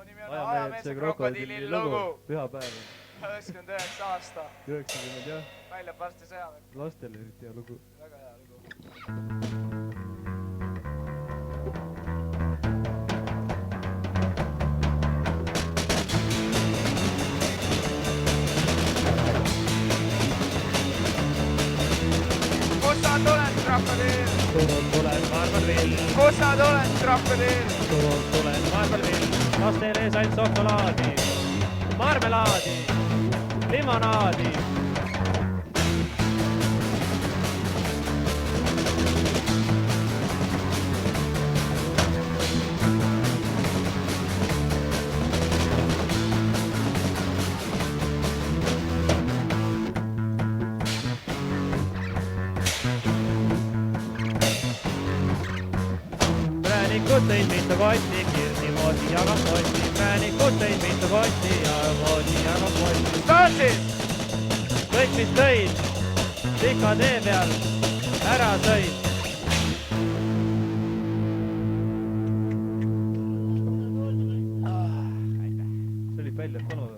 nimi on Ajameelse krokodilli lugu. Pühapäev. 99 aasta. 90 jah. Väljab varsti sõjaväe. Lastele eriti hea lugu. Väga hea lugu. Kus sa tuled, krokodil? Turult tulen Marmalvill. Kus sa tuled, krokodil? Turult tulen Marmalvill. Lastele sain šokolaadi, marmelaadi, limonaadi. Präänikud tõid mitu kotti, kirnimoodi jagab kotti. Präänikud tõid mitu kotti ja moodi jagab kotti. Stantsid! Kõik, mis tõid, pika tee peal ära sõid. See oli Päljat vanu.